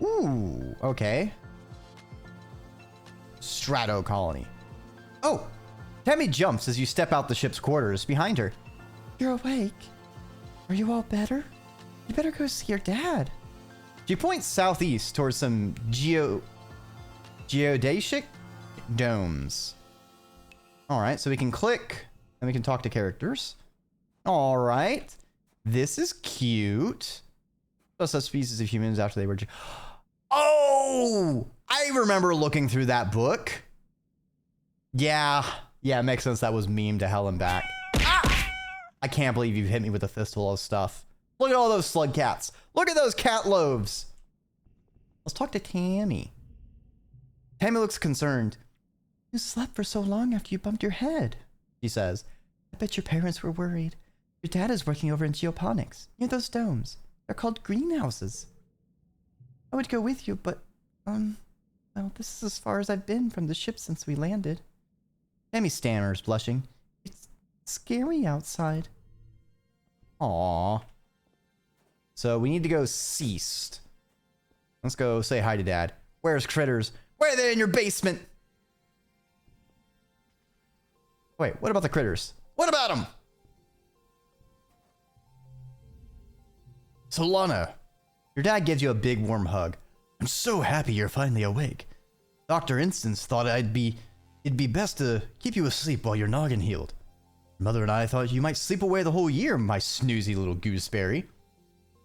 Ooh, okay. Strato colony. Oh, Tammy jumps as you step out the ship's quarters behind her. You're awake. Are you all better? You better go see your dad. She points southeast towards some geodesic domes. All right, so we can click and we can talk to characters. All right, this is cute. Plus a species of humans after they were... Oh, I remember looking through that book. Yeah, it makes sense. That was meme to hell and back. Ah! I can't believe you hit me with a fistful of stuff. Look at all those slug cats. Look at those cat loaves. Let's talk to Tammy. Tammy looks concerned. You slept for so long after you bumped your head, she says. I bet your parents were worried. Your dad is working over in geoponics, near those domes. They're called greenhouses. I would go with you, but, well, this is as far as I've been from the ship since we landed. Tammy stammers, blushing. It's scary outside. Aww. So we need to go ceased. Let's go say hi to Dad. Where's Critters? Where are they in your basement? Wait, what about the Critters? What about them? Solana, your dad gives you a big warm hug. I'm so happy you're finally awake. Dr. Instance thought it'd be best to keep you asleep while your noggin healed. Mother and I thought you might sleep away the whole year, my snoozy little gooseberry.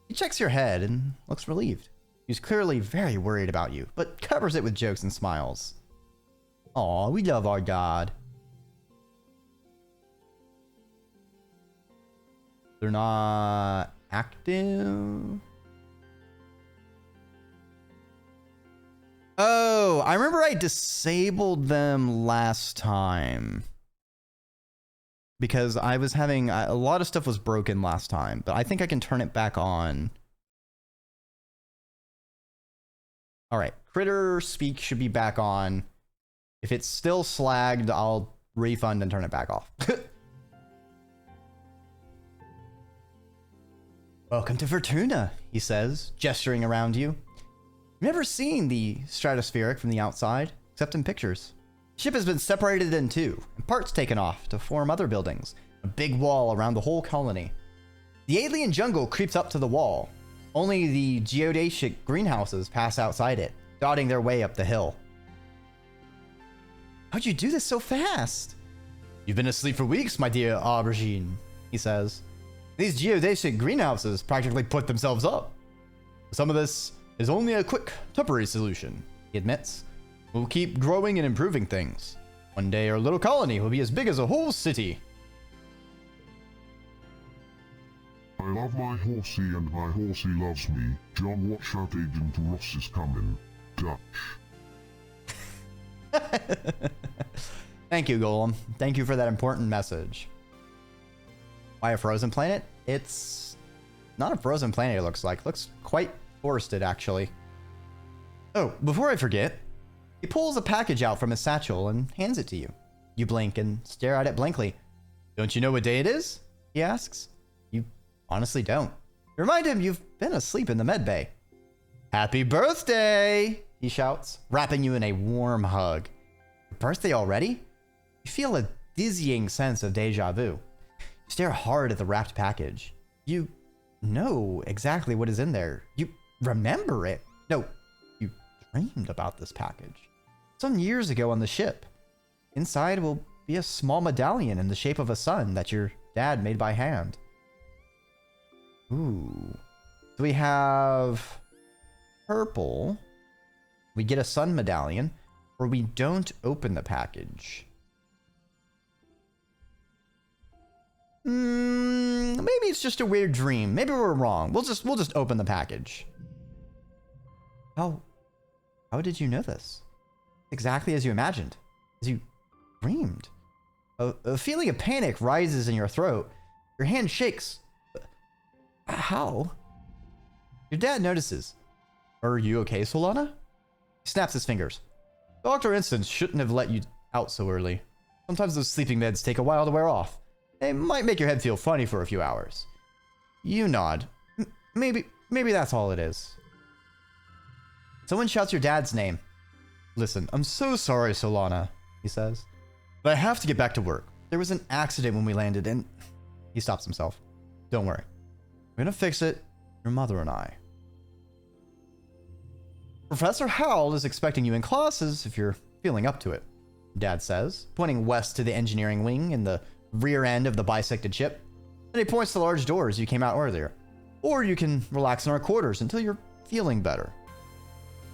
He checks your head and looks relieved. He's clearly very worried about you, but covers it with jokes and smiles. Aw, we love our God. They're not active. Oh, I remember I disabled them last time. Because I was having... a lot of stuff was broken last time, but I think I can turn it back on. Alright, Critter Speak should be back on. If it's still slagged, I'll refund and turn it back off. Welcome to Fortuna, he says, gesturing around you. You've never seen the stratospheric from the outside, except in pictures. The ship has been separated in two, and parts taken off to form other buildings. A big wall around the whole colony. The alien jungle creeps up to the wall. Only the geodesic greenhouses pass outside it, dotting their way up the hill. How'd you do this so fast? You've been asleep for weeks, my dear aubergine, he says. These geodesic greenhouses practically put themselves up. Some of this is only a quick, temporary solution, he admits. We'll keep growing and improving things. One day our little colony will be as big as a whole city. I love my horsey and my horsey loves me. John, watch out, Agent Ross is coming. Dutch. Thank you, Golem. Thank you for that important message. Why a frozen planet? It's not a frozen planet, it looks like. It looks quite forested, actually. Oh, before I forget, he pulls a package out from his satchel and hands it to you. You blink and stare at it blankly. Don't you know what day it is? He asks. You honestly don't. You remind him you've been asleep in the medbay. Happy birthday, he shouts, wrapping you in a warm hug. Your birthday already? You feel a dizzying sense of deja vu. You stare hard at the wrapped package. You know exactly what is in there. You remember it. No, you dreamed about this package. Some years ago on the ship. Inside will be a small medallion in the shape of a sun that your dad made by hand. Ooh. So we have purple. We get a sun medallion, or we don't open the package. Maybe it's just a weird dream. Maybe we're wrong. We'll just open the package. How did you know this? Exactly as you imagined, as you dreamed. A feeling of panic rises in your throat. Your hand shakes. How? Your dad notices. Are you okay, Solana? He snaps his fingers. Dr. Instance shouldn't have let you out so early. Sometimes those sleeping meds take a while to wear off. They might make your head feel funny for a few hours. You nod. Maybe that's all it is. Someone shouts your dad's name. Listen, I'm so sorry, Solana, he says, but I have to get back to work. There was an accident when we landed and... He stops himself. Don't worry. We're gonna fix it, your mother and I. Professor Howell is expecting you in classes if you're feeling up to it, Dad says, pointing west to the engineering wing in the rear end of the bisected ship. Then he points to the large doors you came out earlier. Or you can relax in our quarters until you're feeling better.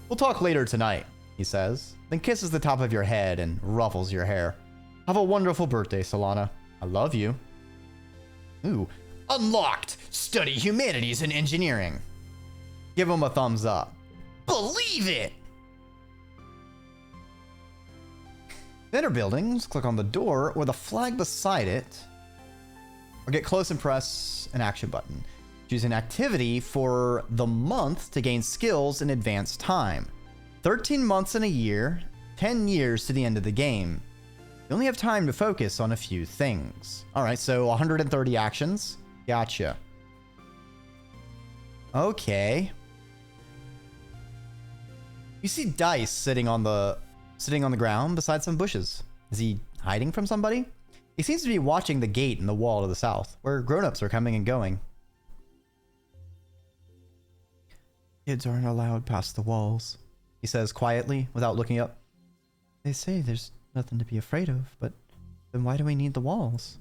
We'll talk later tonight, he says, then kisses the top of your head and ruffles your hair. Have a wonderful birthday, Solana. I love you. Ooh. Unlocked! Study humanities and engineering. Give him a thumbs up. Believe it! Enter buildings, click on the door or the flag beside it, or get close and press an action button. Choose an activity for the month to gain skills in advanced time. 13 months in a year, 10 years to the end of the game. You only have time to focus on a few things. Alright, so 130 actions. Gotcha. Okay. You see Dice sitting on the ground beside some bushes. Is he hiding from somebody? He seems to be watching the gate in the wall to the south, where grown-ups are coming and going. Kids aren't allowed past the walls, he says quietly, without looking up. They say there's nothing to be afraid of, but then why do we need the walls?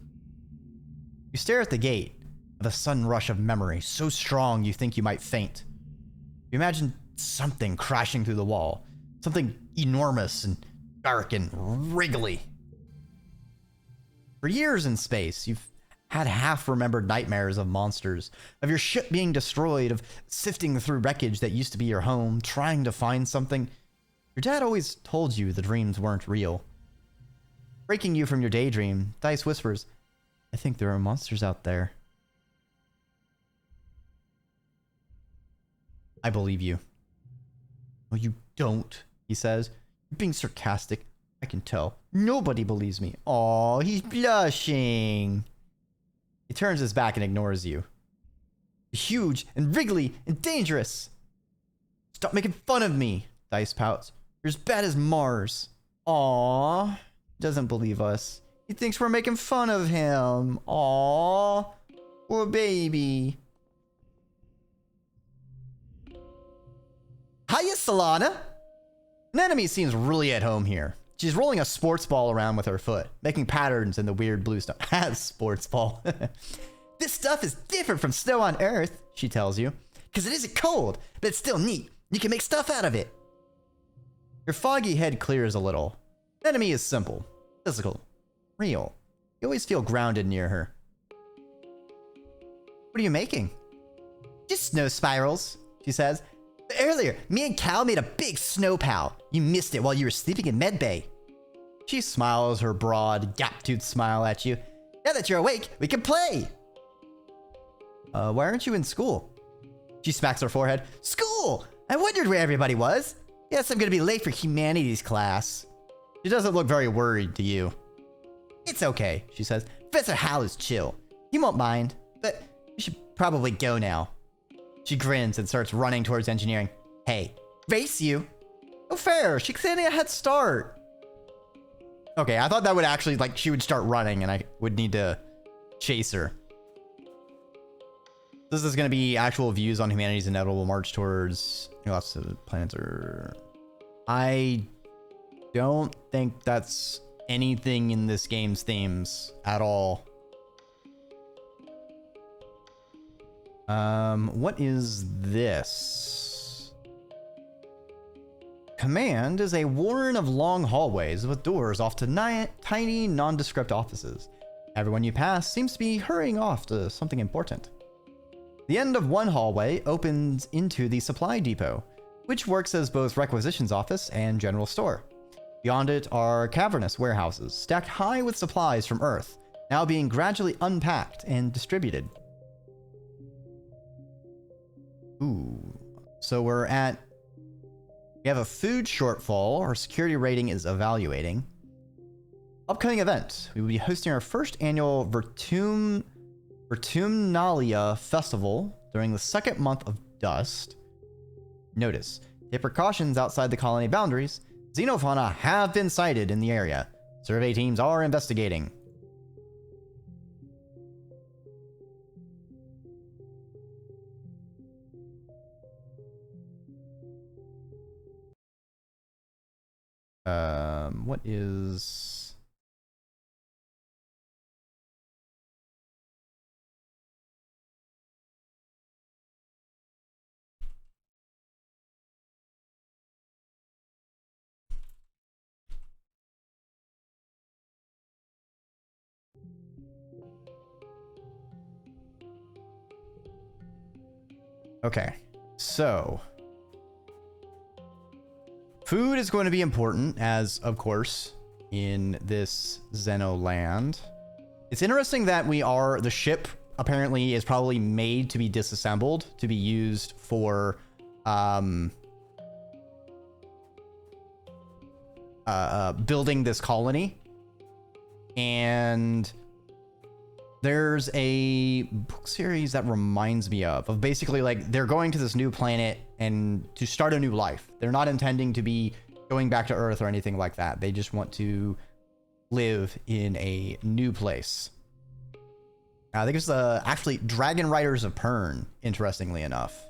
You stare at the gate, with a sudden rush of memory, so strong you think you might faint. You imagine something crashing through the wall, something enormous and dark and wriggly. For years in space, you've had half-remembered nightmares of monsters, of your ship being destroyed, of sifting through wreckage that used to be your home, trying to find something. Your dad always told you the dreams weren't real. Breaking you from your daydream, Dice whispers, I think there are monsters out there. I believe you. No, you don't, he says. You're being sarcastic. I can tell. Nobody believes me. Aw, he's blushing. He turns his back and ignores you. Huge and wriggly and dangerous. Stop making fun of me, Dice pouts. You're as bad as Mars. Aw, doesn't believe us. He thinks we're making fun of him. Aw, poor baby. Hiya, Solana. An enemy seems really at home here. She's rolling a sports ball around with her foot, making patterns in the weird blue stuff. Sports ball. This stuff is different from snow on Earth, she tells you, because it isn't cold, but it's still neat. You can make stuff out of it. Your foggy head clears a little. The enemy is simple, physical, real. You always feel grounded near her. What are you making? Just snow spirals, she says. Earlier, me and Cal made a big snow pal. You missed it while you were sleeping in medbay. She smiles her broad, gap-toothed smile at you. Now that you're awake, we can play. Why aren't you in school? She smacks her forehead. School! I wondered where everybody was. Guess I'm gonna be late for humanities class. She doesn't look very worried to you. It's okay, she says. Professor Hal is chill. He won't mind, but you should probably go now. She grins and starts running towards engineering. Hey, race you? Oh, fair. She's getting a head start. Okay, I thought that would actually, like, she would start running and I would need to chase her. This is going to be actual views on humanity's inevitable march towards lots of planets. Or I don't think that's anything in this game's themes at all. What is this? Command is a warren of long hallways with doors off to tiny, nondescript offices. Everyone you pass seems to be hurrying off to something important. The end of one hallway opens into the supply depot, which works as both requisitions office and general store. Beyond it are cavernous warehouses, stacked high with supplies from Earth, now being gradually unpacked and distributed. Ooh, so we have a food shortfall. Our security rating is evaluating. Upcoming event. We will be hosting our first annual Vertumnalia Festival during the second month of Dust. Notice, Take precautions outside the colony boundaries. Xenofauna have been sighted in the area. Survey teams are investigating. What is... Okay, so food is going to be important, as of course in this Xenoland. It's interesting that the ship apparently is probably made to be disassembled to be used for building this colony. And there's a book series that reminds me of basically like they're going to this new planet and to start a new life. They're not intending to be going back to Earth or anything like that. They just want to live in a new place. I think it's actually Dragon Riders of Pern, interestingly enough.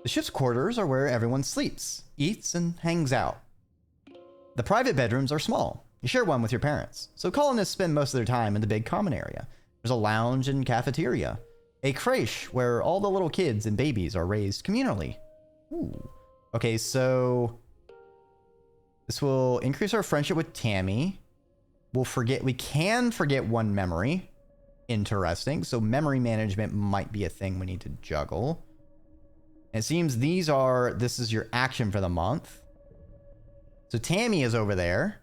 The ship's quarters are where everyone sleeps, eats, and hangs out. The private bedrooms are small. You share one with your parents, so colonists spend most of their time in the big common area. There's a lounge and cafeteria, a creche where all the little kids and babies are raised communally. Ooh. Okay, so this will increase our friendship with Tammy. We can forget one memory. Interesting. So memory management might be a thing we need to juggle. And it seems this is your action for the month. So Tammy is over there.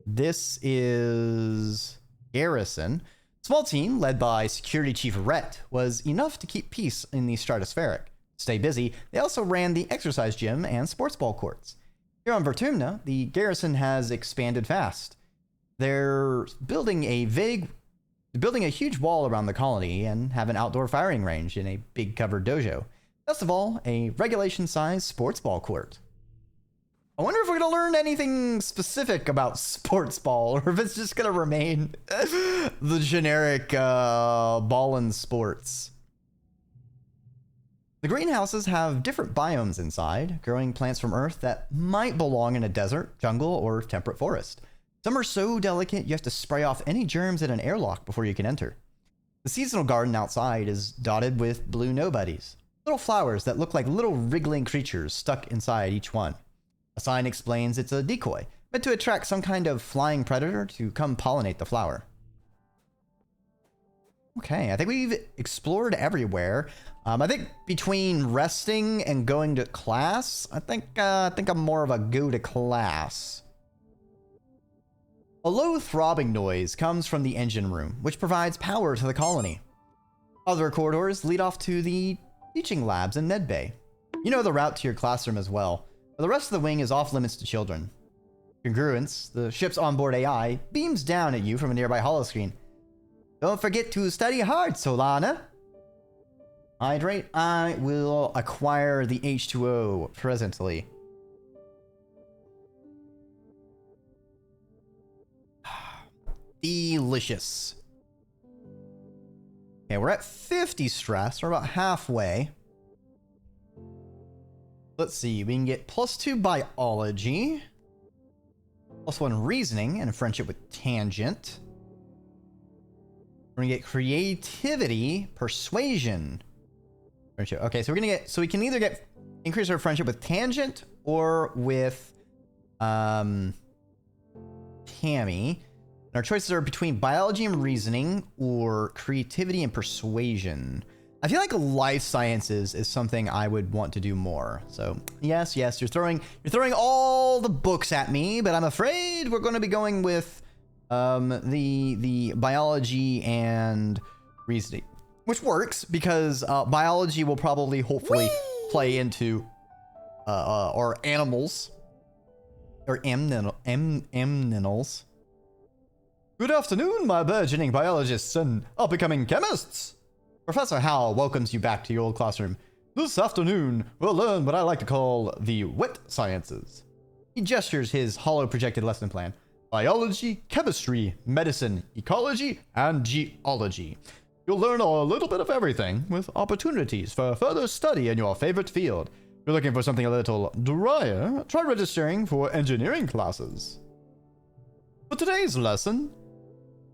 This is Garrison. Small team led by Security Chief Rhett was enough to keep peace in the Stratospheric. To stay busy, they also ran the exercise gym and sports ball courts. Here on Vertumna, the garrison has expanded fast. They're building a huge wall around the colony and have an outdoor firing range in a big covered dojo. Best of all, a regulation-sized sports ball court. I wonder if we're going to learn anything specific about sports ball, or if it's just going to remain the generic ball and sports. The greenhouses have different biomes inside, growing plants from Earth that might belong in a desert, jungle, or temperate forest. Some are so delicate you have to spray off any germs in an airlock before you can enter. The seasonal garden outside is dotted with blue nobodies, little flowers that look like little wriggling creatures stuck inside each one. A sign explains it's a decoy, meant to attract some kind of flying predator to come pollinate the flower. Okay, I think we've explored everywhere. I think between resting and going to class, I think I'm more of a go to class. A low throbbing noise comes from the engine room, which provides power to the colony. Other corridors lead off to the teaching labs and medbay. You know the route to your classroom as well. But the rest of the wing is off limits to children. Congruence, the ship's onboard AI, beams down at you from a nearby holoscreen. Don't forget to study hard, Solana. Hydrate. I will acquire the H2O presently. Delicious. Okay, we're at 50 stress. We're about halfway. Let's see, we can get +2 biology, +1 reasoning, and a friendship with tangent. We're gonna get creativity, persuasion. Friendship. Okay, so we can either increase our friendship with tangent or with Tammy. And our choices are between biology and reasoning or creativity and persuasion. I feel like life sciences is something I would want to do more. So yes, you're throwing all the books at me, but I'm afraid we're going to be going with the biology and reasoning, which works because biology will probably hopefully play into or animals or amninals. Good afternoon, my burgeoning biologists and up-and-coming chemists. Professor Howell welcomes you back to your old classroom. This afternoon, we'll learn what I like to call the wet sciences. He gestures his hollow projected lesson plan. Biology, chemistry, medicine, ecology, and geology. You'll learn a little bit of everything, with opportunities for further study in your favorite field. If you're looking for something a little drier, try registering for engineering classes. For today's lesson,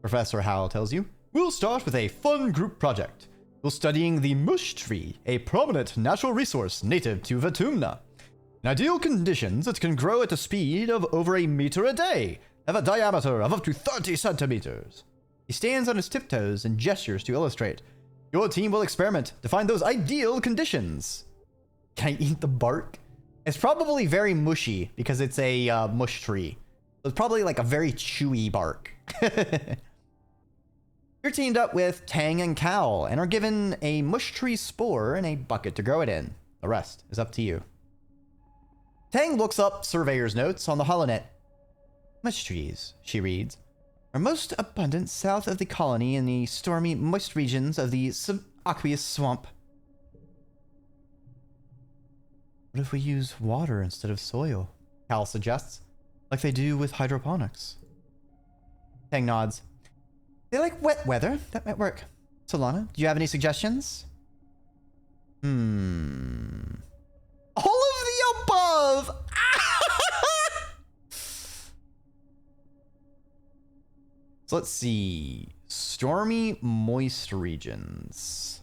Professor Howell tells you, we'll start with a fun group project. We're studying the mush tree, a prominent natural resource native to Vetumna. In ideal conditions, it can grow at a speed of over 1 meter a day, have a diameter of up to 30 centimeters. He stands on his tiptoes and gestures to illustrate. Your team will experiment to find those ideal conditions. Can I eat the bark? It's probably very mushy because it's a mush tree. It's probably like a very chewy bark. You're teamed up with Tang and Cal and are given a mush tree spore and a bucket to grow it in. The rest is up to you. Tang looks up surveyor's notes on the holonet. Mush trees, she reads, are most abundant south of the colony in the stormy, moist regions of the subaqueous swamp. What if we use water instead of soil? Cal suggests, like they do with hydroponics. Tang nods. They like wet weather. That might work. Solana, do you have any suggestions? All of the above! So let's see. Stormy, moist regions.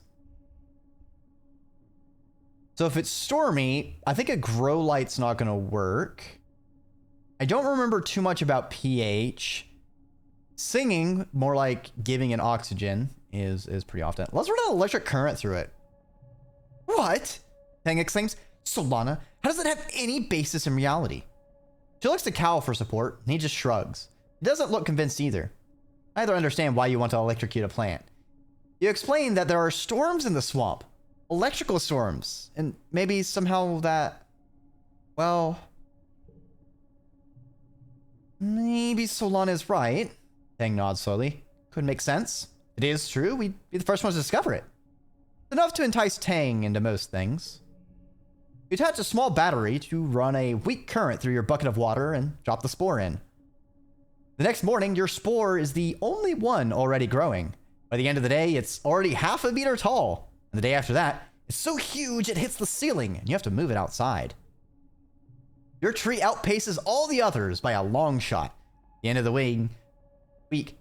So if it's stormy, I think a grow light's not going to work. I don't remember too much about pH. Singing, more like giving an oxygen, is pretty often. Let's run an electric current through it. What? Tang exclaims. Solana, how does it have any basis in reality? She looks to Cal for support, and he just shrugs. He doesn't look convinced either. I either understand why you want to electrocute a plant. You explain that there are storms in the swamp. Electrical storms. And maybe somehow that... Well... Maybe Solana's right. Tang nods slowly. Could make sense. It is true. We'd be the first ones to discover it. It's enough to entice Tang into most things. You attach a small battery to run a weak current through your bucket of water and drop the spore in. The next morning, your spore is the only one already growing. By the end of the day, it's already 1/2 meter tall. And the day after that, it's so huge it hits the ceiling and you have to move it outside. Your tree outpaces all the others by a long shot. At the end of the week,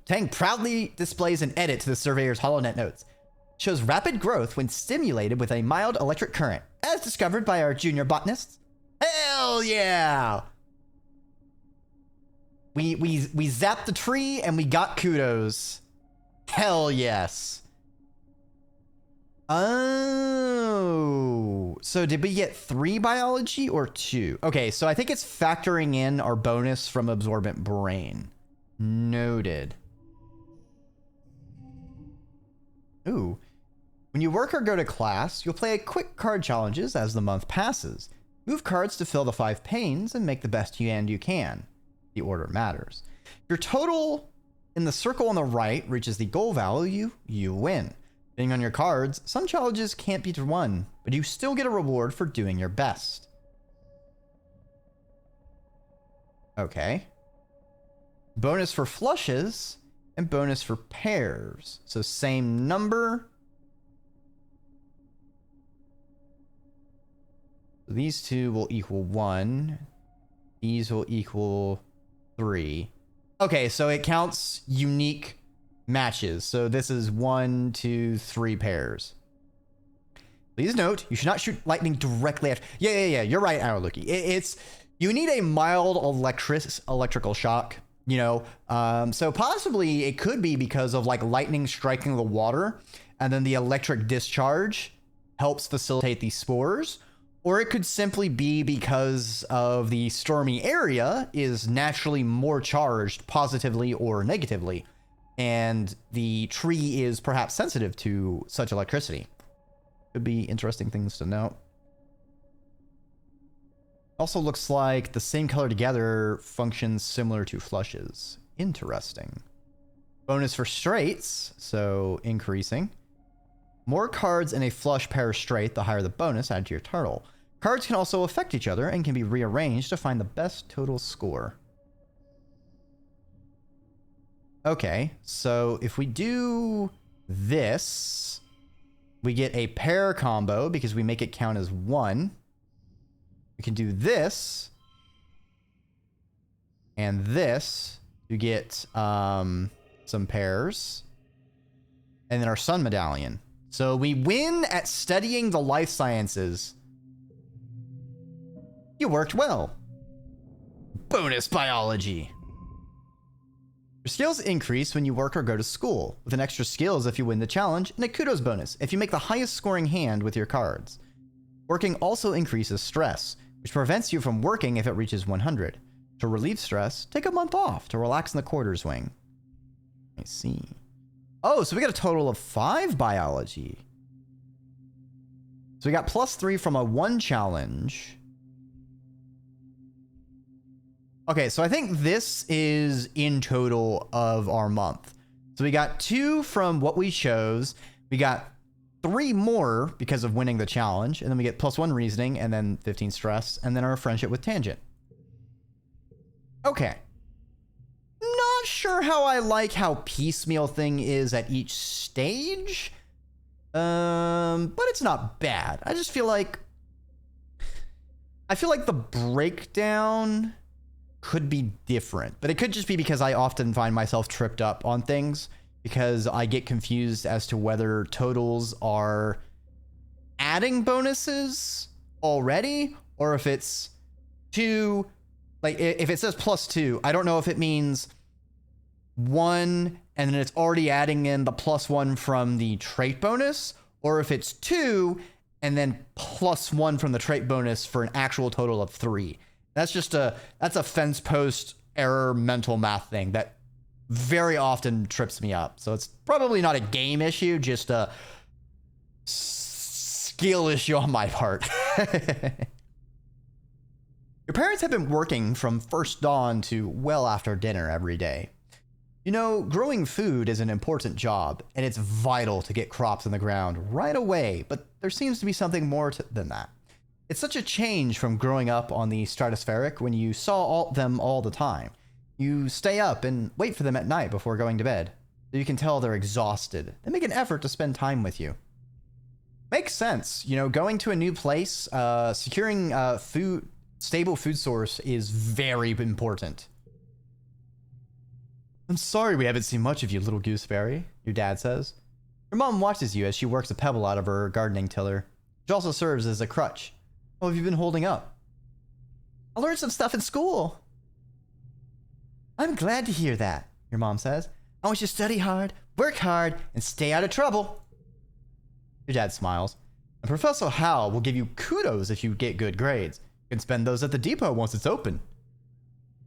Tang proudly displays an edit to the surveyor's holonet notes. It shows rapid growth when stimulated with a mild electric current, as discovered by our junior botanists. Hell yeah! We zapped the tree and we got kudos. Hell yes. Oh, so did we get 3 biology or 2? Okay, so I think it's factoring in our bonus from absorbent brain. Noted. Ooh. When you work or go to class, you'll play quick card challenges as the month passes. Move cards to fill the 5 panes and make the best hand you can. The order matters. Your total in the circle on the right reaches the goal value, you win. Depending on your cards, some challenges can't be won, but you still get a reward for doing your best. Okay. Bonus for flushes and bonus for pairs. So same number. These two will equal 1. These will equal 3. Okay, so it counts unique matches. So this is 1, 2, 3 pairs. Please note, you should not shoot lightning directly after. Yeah. You're right, Arrowluki. It's you need a mild electrical shock. You know, so possibly it could be because of like lightning striking the water, and then the electric discharge helps facilitate these spores. Or it could simply be because of the stormy area is naturally more charged positively or negatively, and the tree is perhaps sensitive to such electricity. Could be interesting things to note. Also looks like the same color together functions similar to flushes. Interesting. Bonus for straights, so increasing. More cards in a flush pair straight, the higher the bonus added to your total. Cards can also affect each other and can be rearranged to find the best total score. Okay, so if we do this, we get a pair combo because we make it count as 1. We can do this and this to get some pairs. And then our sun medallion. So we win at studying the life sciences. You worked well. Bonus biology. Your skills increase when you work or go to school, with an extra skills if you win the challenge, and a kudos bonus if you make the highest scoring hand with your cards. Working also increases stress, which prevents you from working if it reaches 100. To relieve stress, take a month off to relax in the quarters wing. I see. Oh, so we got a total of 5 biology. So we got +3 from a 1 challenge. Okay, so I think this is in total of our month. So we got 2 from what we chose. We got 3 more because of winning the challenge. And then we get +1 reasoning and then 15 stress. And then our friendship with Tangent. Okay. Not sure how I like how piecemeal thing is at each stage. But it's not bad. I just feel like... I feel like the breakdown could be different. But it could just be because I often find myself tripped up on things. Because I get confused as to whether totals are adding bonuses already. Or if it's 2... Like, if it says +2, I don't know if it means 1 and then it's already adding in the +1 from the trait bonus, or if it's 2 and then +1 from the trait bonus for an actual total of 3. That's just that's a fence post error mental math thing that very often trips me up. So it's probably not a game issue, just a skill issue on my part. Your parents have been working from first dawn to well after dinner every day. You know, growing food is an important job, and it's vital to get crops in the ground right away, but there seems to be something more than that. It's such a change from growing up on the stratospheric when you saw them all the time. You stay up and wait for them at night before going to bed, so you can tell they're exhausted. They make an effort to spend time with you. Makes sense. You know, going to a new place, securing stable food source is very important. I'm sorry we haven't seen much of you, little gooseberry, your dad says. Your mom watches you as she works a pebble out of her gardening tiller, which also serves as a crutch. How have you been holding up? I learned some stuff in school. I'm glad to hear that, your mom says. I want you to study hard, work hard, and stay out of trouble. Your dad smiles. And Professor Hal will give you kudos if you get good grades. You can spend those at the depot once it's open.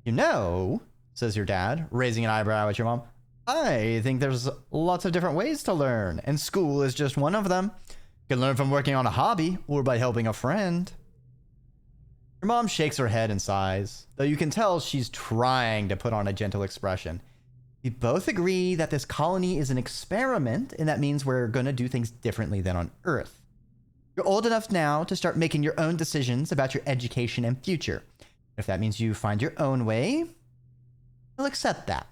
You know, says your dad, raising an eyebrow at your mom, I think there's lots of different ways to learn, and school is just one of them. You can learn from working on a hobby or by helping a friend. Your mom shakes her head and sighs, though you can tell she's trying to put on a gentle expression. We both agree that this colony is an experiment, and that means we're going to do things differently than on Earth. You're old enough now to start making your own decisions about your education and future. If that means you find your own way, you'll accept that.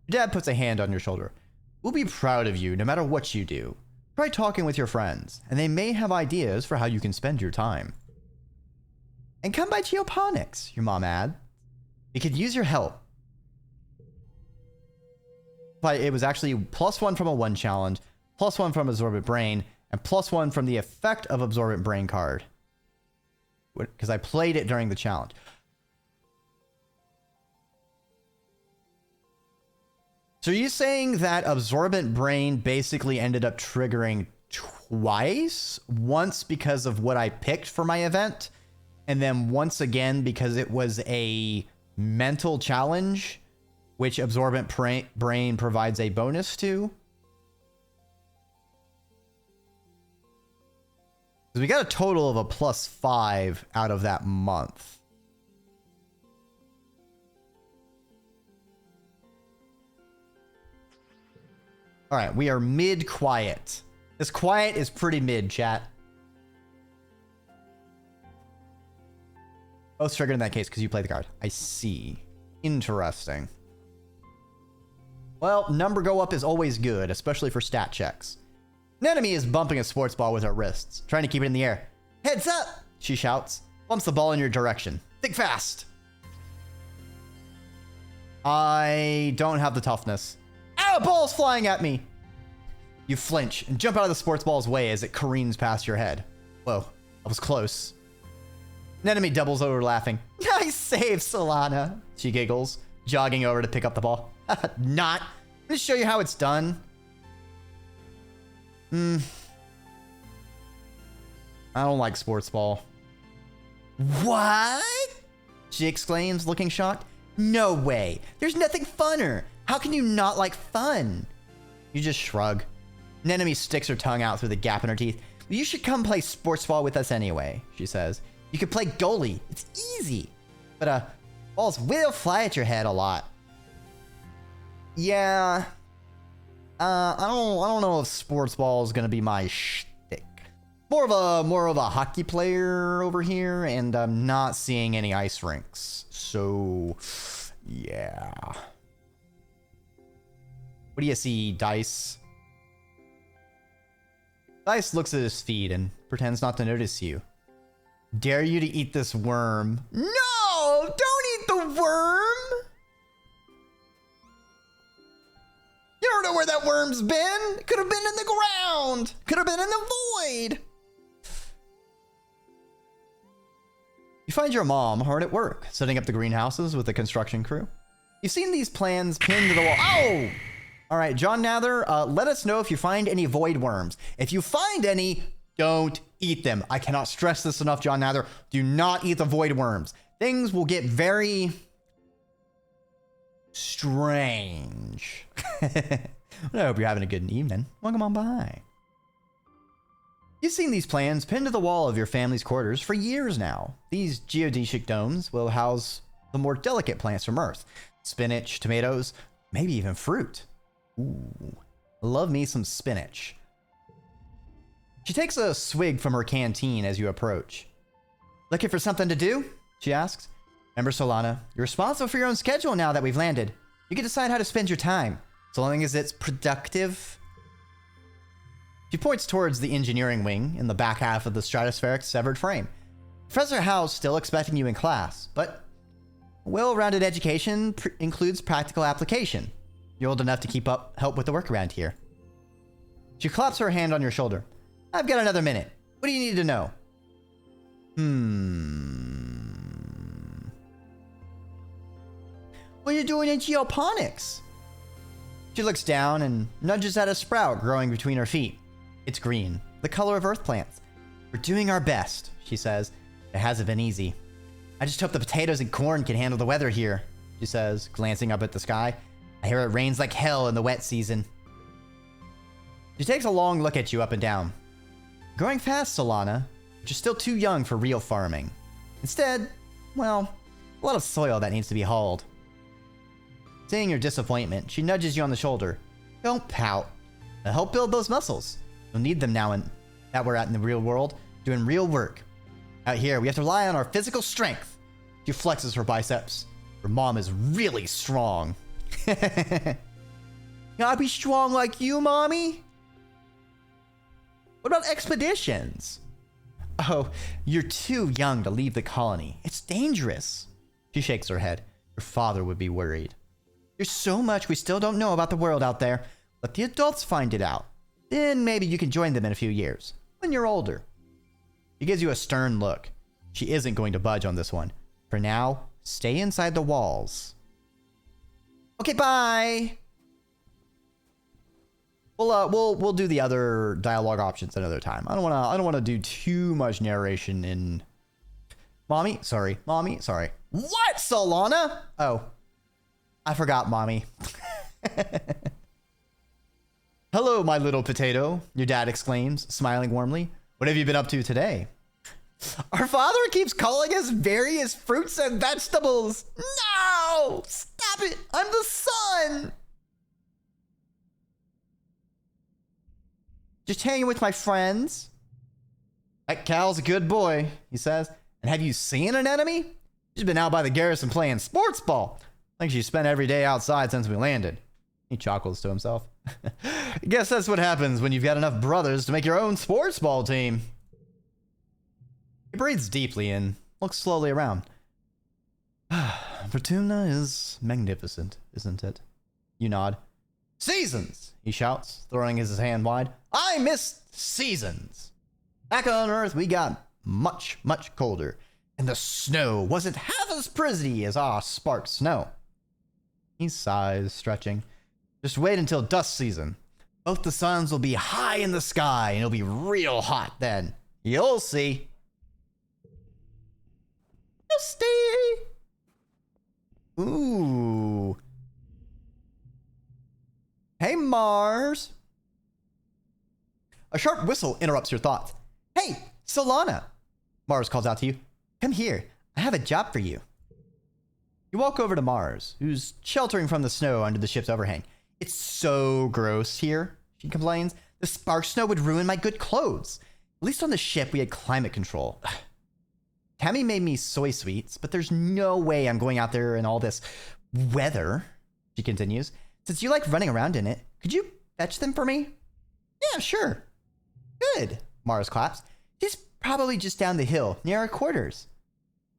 Your dad puts a hand on your shoulder. We'll be proud of you no matter what you do. Try talking with your friends, and they may have ideas for how you can spend your time. And come by Geoponics, your mom adds. We could use your help. But it was actually +1 from a 1 challenge, +1 from Absorbent Brain, and +1 from the effect of Absorbent Brain card. Because I played it during the challenge. So are you saying that Absorbent Brain basically ended up triggering twice? Once because of what I picked for my event, and then once again because it was a mental challenge, which Absorbent Brain provides a bonus to? Because we got a total of a +5 out of that month. All right, we are mid-quiet. This quiet is pretty mid, chat. Both triggered in that case because you played the card. I see. Interesting. Well, number go up is always good, especially for stat checks. An enemy is bumping a sports ball with her wrists, trying to keep it in the air. Heads up, she shouts. Bumps the ball in your direction. Think fast. I don't have the toughness. Ow, ball's flying at me. You flinch and jump out of the sports ball's way as it careens past your head. Whoa, I was close. An enemy doubles over laughing. Nice save, Solana. She giggles, jogging over to pick up the ball. Not. Let me show you how it's done. I don't like sports ball. What? She exclaims, looking shocked. No way. There's nothing funner. How can you not like fun? You just shrug. An enemy sticks her tongue out through the gap in her teeth. You should come play sports ball with us anyway, she says. You could play goalie. It's easy. But balls will fly at your head a lot. Yeah. I don't know if sports ball is gonna be my shtick. More of a hockey player over here, and I'm not seeing any ice rinks. So, yeah. What do you see, Dice? Dice looks at his feet and pretends not to notice you. Dare you to eat this worm? No! Don't eat the worm! You don't know where that worm's been! Could have been in the ground! Could have been in the void! You find your mom hard at work, setting up the greenhouses with the construction crew. You've seen these plans pinned to the wall. Oh! All right, John Nather, let us know if you find any void worms. If you find any, don't eat them. I cannot stress this enough, John Nather. Do not eat the void worms. Things will get very strange. I hope you're having a good evening. Welcome on by. You've seen these plans pinned to the wall of your family's quarters for years now. These geodesic domes will house the more delicate plants from Earth. Spinach, tomatoes, maybe even fruit. Ooh, love me some spinach. She takes a swig from her canteen as you approach. Looking for something to do? She asks. Remember, Solana, you're responsible for your own schedule now that we've landed. You can decide how to spend your time, so long as it's productive. She points towards the engineering wing in the back half of the stratospheric severed frame. Professor Howe's still expecting you in class, but a well-rounded education includes practical application. You're old enough to keep up help with the work around here. She claps her hand on your shoulder. I've got another minute. What do you need to know? What are you doing in geoponics? She looks down and nudges at a sprout growing between her feet. It's green, the color of earth plants. We're doing our best, she says. It hasn't been easy. I just hope the potatoes and corn can handle the weather here, she says, glancing up at the sky. I hear it rains like hell in the wet season. She takes a long look at you up and down. Growing fast, Solana, but you're still too young for real farming. Instead, well, a lot of soil that needs to be hauled. Seeing your disappointment, she nudges you on the shoulder. Don't pout. I'll help build those muscles. You'll need them now that we're out in the real world, doing real work. Out here, we have to rely on our physical strength. She flexes her biceps. Her mom is really strong. Can I be strong like you, Mommy? What about expeditions? Oh, you're too young to leave the colony. It's dangerous. She shakes her head. Your father would be worried. There's so much we still don't know about the world out there. Let the adults find it out. Then maybe you can join them in a few years, when you're older. She gives you a stern look. She isn't going to budge on this one. For now, stay inside the walls. Okay, bye. We'll do the other dialogue options another time. I don't wanna do too much narration in. Mommy, sorry. What, Solana? Oh, I forgot, Mommy. Hello, my little potato, your dad exclaims, smiling warmly. What have you been up to today? Our father keeps calling us various fruits and vegetables. No! Stop it! I'm the son! Just hanging with my friends. That Cal's a good boy, he says. And have you seen an enemy? She's been out by the garrison playing sports ball. I think she's spent every day outside since we landed. He chuckles to himself. I guess that's what happens when you've got enough brothers to make your own sports ball team. He breathes deeply and looks slowly around. Fortuna is magnificent, isn't it? You nod. Seasons, he shouts, throwing his hand wide. I miss seasons. Back on Earth, we got much, much colder, and the snow wasn't half as pretty as our sparked snow. He sighs, stretching. Just wait until dust season. Both the suns will be high in the sky, and it'll be real hot then. You'll see. Dusty! Ooh. Hey, Mars. A sharp whistle interrupts your thoughts. Hey, Solana! Mars calls out to you. Come here. I have a job for you. You walk over to Mars, who's sheltering from the snow under the ship's overhang. It's so gross here, she complains. The spark snow would ruin my good clothes. At least on the ship, we had climate control. Tammy made me soy sweets, but there's no way I'm going out there in all this weather, she continues. Since you like running around in it, could you fetch them for me? Yeah, sure. Good, Mars claps. She's probably just down the hill, near our quarters.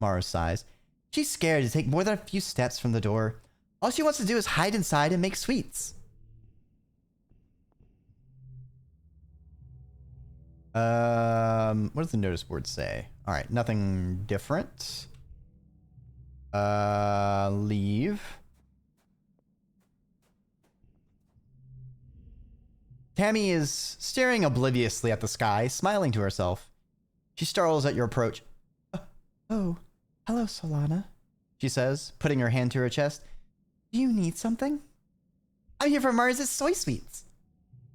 Mars sighs. She's scared to take more than a few steps from the door. All she wants to do is hide inside and make sweets. What does the notice board say? All right, nothing different. Leave. Tammy is staring obliviously at the sky, smiling to herself. She startles at your approach. Oh, hello, Solana, she says, putting her hand to her chest. Do you need something? I'm here for Mars' soy sweets.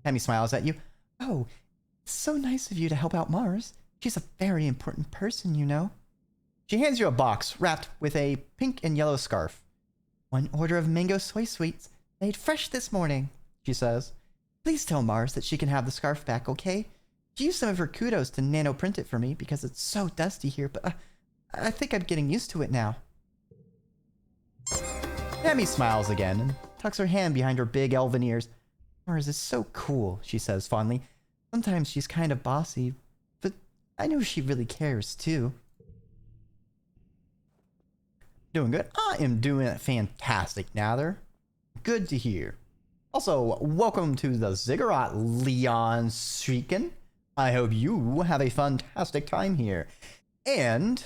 Tammy smiles at you. Oh, it's so nice of you to help out Mars. She's a very important person, you know. She hands you a box wrapped with a pink and yellow scarf. One order of mango soy sweets, made fresh this morning, she says. Please tell Mars that she can have the scarf back, okay? She used some of her kudos to nano print it for me because it's so dusty here, but I think I'm getting used to it now. Tammy smiles again and tucks her hand behind her big elven ears. Mars is so cool, she says fondly. Sometimes she's kind of bossy, but I know she really cares too. Doing good? I am doing fantastic, Nather. Good to hear. Also, welcome to the Ziggurat, Leon Streakin. I hope you have a fantastic time here. And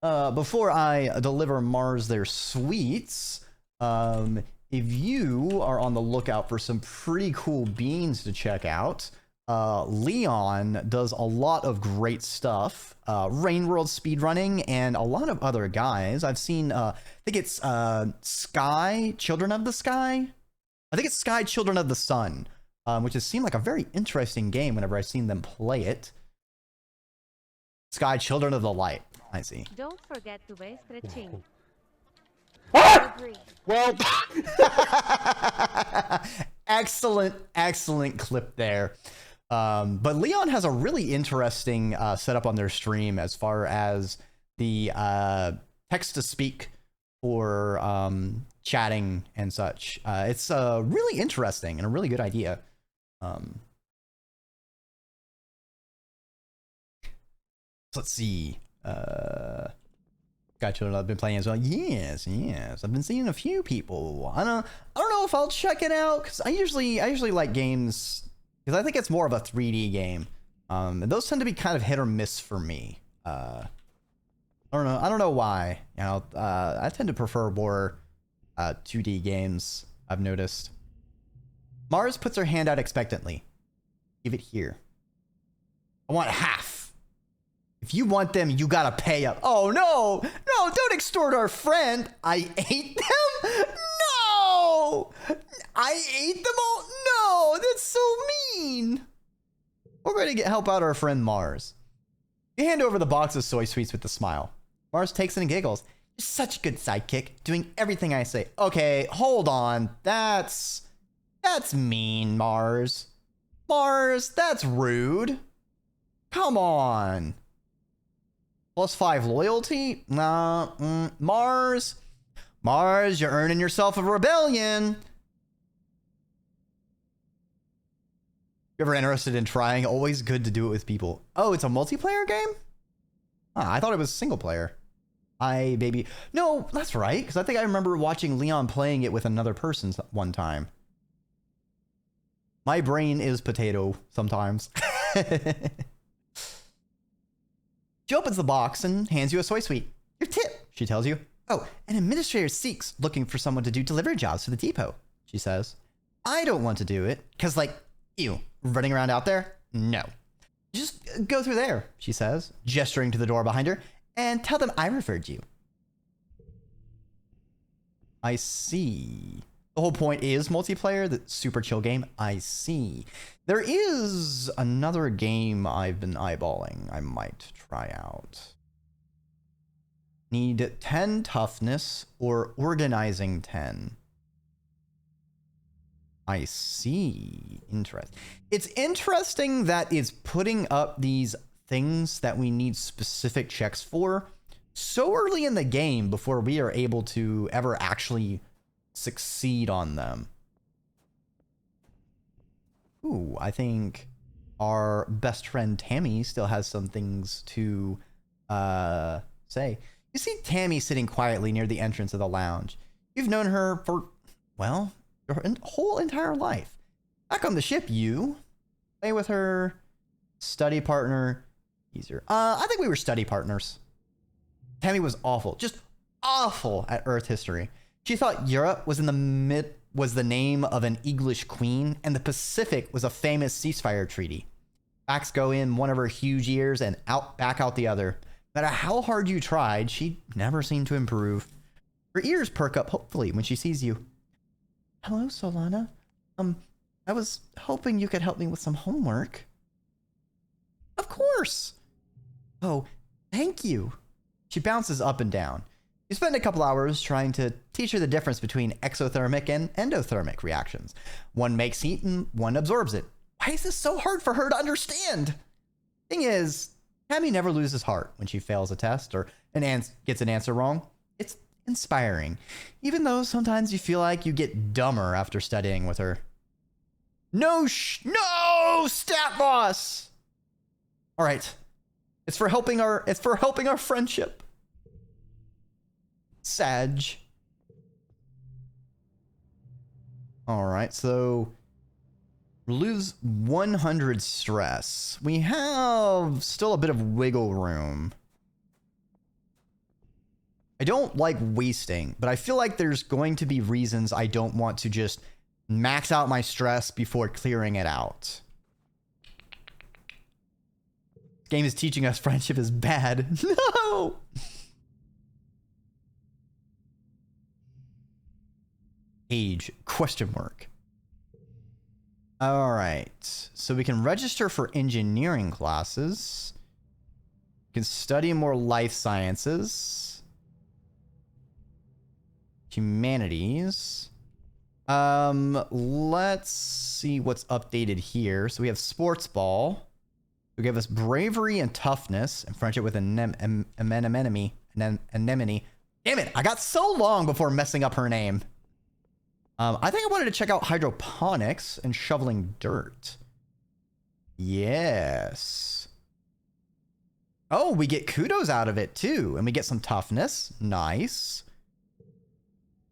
before I deliver Mars their sweets, if you are on the lookout for some pretty cool beans to check out, Leon does a lot of great stuff. Rain World speedrunning and a lot of other guys. I've seen, I think it's Sky, Children of the Sky? I think it's Sky, Children of the Sun, which has seemed like a very interesting game whenever I've seen them play it. Sky, Children of the Light. I see. Don't forget to wear stretching. Well, excellent clip there. But Leon has a really interesting setup on their stream as far as the text to speak for chatting and such. It's really interesting and a really good idea. So let's see. Got children I've been playing as well. Yes. I've been seeing a few people. I don't know if I'll check it out because I usually like games because I think it's more of a 3D game. And those tend to be kind of hit or miss for me. I don't know why. You know, I tend to prefer more 2D games, I've noticed. Mars puts her hand out expectantly. Give it here. I want half. If you want them, you gotta pay up. Oh no! No, don't extort our friend! I ate them? No! I ate them all? No! That's so mean! We're going to help out our friend Mars. You hand over the box of soy sweets with a smile. Mars takes it and giggles. You're such a good sidekick, doing everything I say. Okay, hold on. That's mean, Mars. Mars, that's rude. Come on. +5 loyalty? Nah, Mars. Mars, you're earning yourself a rebellion. If you're ever interested in trying, always good to do it with people. Oh, it's a multiplayer game? I thought it was single player. Baby. No, that's right, because I think I remember watching Leon playing it with another person one time. My brain is potato sometimes. She opens the box and hands you a soy sweet. Your tip, she tells you. Oh, an administrator seeks looking for someone to do delivery jobs for the depot, she says. I don't want to do it, because, like, ew, running around out there? No. Just go through there, she says, gesturing to the door behind her, and tell them I referred you. I see. The whole point is multiplayer, the super chill game. I see. There is another game I've been eyeballing I might try out. Need 10 toughness or organizing 10. I see. Interesting. It's interesting that it's putting up these things that we need specific checks for so early in the game before we are able to ever actually succeed on them. Ooh, I think our best friend Tammy still has some things to say. You see Tammy sitting quietly near the entrance of the lounge. You've known her for, well, her whole entire life. Back on the ship, you play with her study partner. Easier. I think we were study partners. Tammy was awful, just awful at Earth history. She thought Europe was was the name of an English queen, and the Pacific was a famous ceasefire treaty. Facts go in one of her huge ears and back out the other. No matter how hard you tried, she never seemed to improve. Her ears perk up hopefully when she sees you. Hello, Solana. I was hoping you could help me with some homework. Of course. Oh, thank you. She bounces up and down. You spend a couple hours trying to teach her the difference between exothermic and endothermic reactions. One makes heat and one absorbs it. Why is this so hard for her to understand? Thing is, Tammy never loses heart when she fails a test or gets an answer wrong. It's inspiring, even though sometimes you feel like you get dumber after studying with her. No, stat boss. All right, it's for helping our friendship. Sag. All right, so lose 100 stress. We have still a bit of wiggle room. I don't like wasting, but I feel like there's going to be reasons I don't want to just max out my stress before clearing it out. This game is teaching us friendship is bad. No! Age, question mark. All right, so we can register for engineering classes. We can study more life sciences. Humanities. Let's see what's updated here. So we have sports ball. We give us bravery and toughness and friendship with anemone. Damn it, I got so long before messing up her name. I think I wanted to check out hydroponics and shoveling dirt. Yes. Oh, we get kudos out of it too. And we get some toughness. Nice.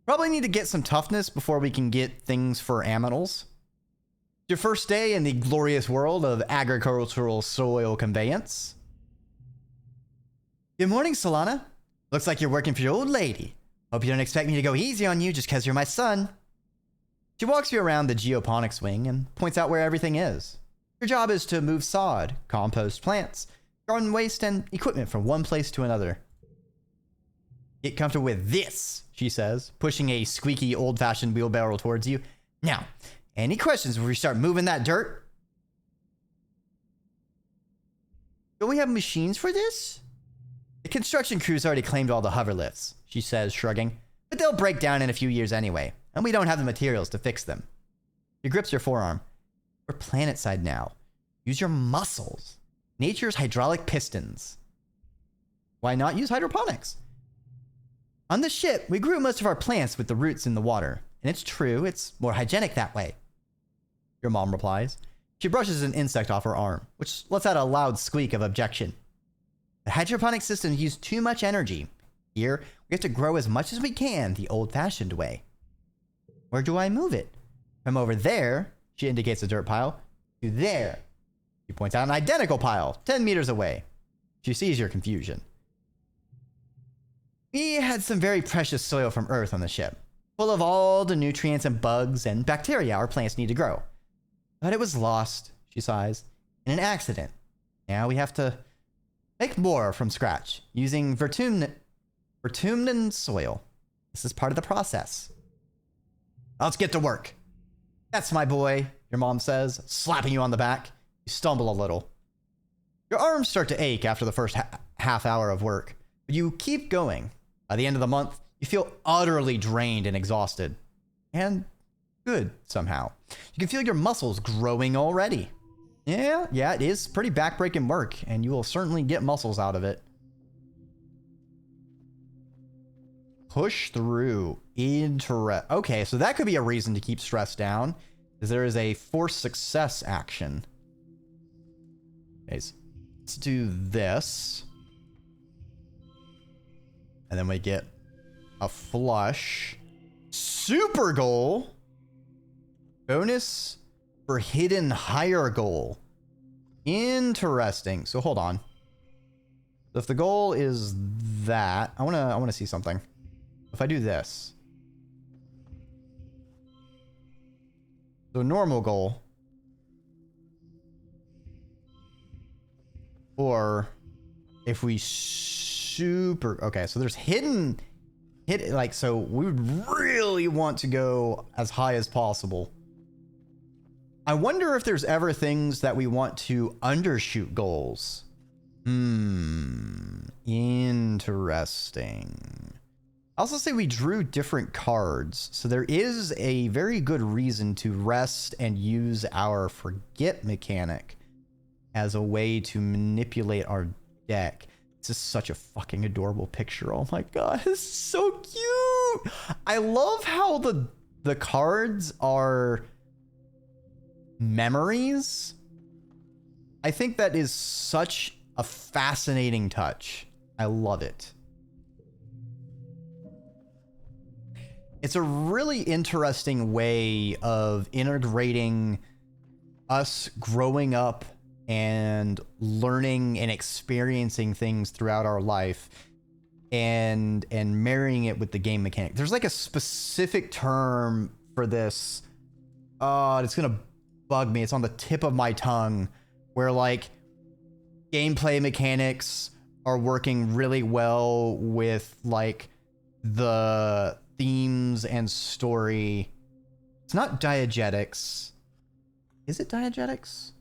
Probably need to get some toughness before we can get things for aminals. Your first day in the glorious world of agricultural soil conveyance. Good morning, Solana. Looks like you're working for your old lady. Hope you don't expect me to go easy on you just because you're my son. She walks you around the geoponics wing and points out where everything is. Your job is to move sod, compost plants, garden waste, and equipment from one place to another. Get comfortable with this, she says, pushing a squeaky old-fashioned wheelbarrow towards you. Now, any questions before we start moving that dirt? Don't we have machines for this? The construction crew's already claimed all the hover lifts, she says, shrugging. But they'll break down in a few years anyway, and we don't have the materials to fix them. She grips your forearm. We're planet side now. Use your muscles. Nature's hydraulic pistons. Why not use hydroponics? On the ship, we grew most of our plants with the roots in the water. And it's true, it's more hygienic that way. Your mom replies. She brushes an insect off her arm, which lets out a loud squeak of objection. The hydroponic systems use too much energy. Here, we have to grow as much as we can the old-fashioned way. Where do I move it? From over there, she indicates a dirt pile, to there. She points out an identical pile, 10 meters away. She sees your confusion. We had some very precious soil from Earth on the ship, full of all the nutrients and bugs and bacteria our plants need to grow. But it was lost, she sighs, in an accident. Now we have to make more from scratch, using Vertumnus soil. This is part of the process. Let's get to work. That's my boy, your mom says, slapping you on the back. You stumble a little. Your arms start to ache after the first half hour of work, but you keep going. By the end of the month, you feel utterly drained and exhausted. And good, somehow. You can feel your muscles growing already. Yeah, it is pretty backbreaking work, and you will certainly get muscles out of it. Push through. Okay, so that could be a reason to keep stress down, because there is a force success action. Okay, so let's do this. And then we get a flush. Super goal. Bonus for hidden higher goal. Interesting. So hold on. So if the goal is that, I wanna see something. If I do this. So normal goal. Or if we super, okay, so there's hidden, like, so we would really want to go as high as possible. I wonder if there's ever things that we want to undershoot goals. Interesting. I also say we drew different cards, so there is a very good reason to rest and use our forget mechanic as a way to manipulate our deck. This is such a fucking adorable picture. Oh my god, it's so cute. I love how the cards are memories. I think that is such a fascinating touch. I love it. It's a really interesting way of integrating us growing up and learning and experiencing things throughout our life and marrying it with the game mechanic. There's like a specific term for this. It's gonna bug me. It's on the tip of my tongue, where like gameplay mechanics are working really well with like the themes and story. It's not diegetics. Is it diegetics?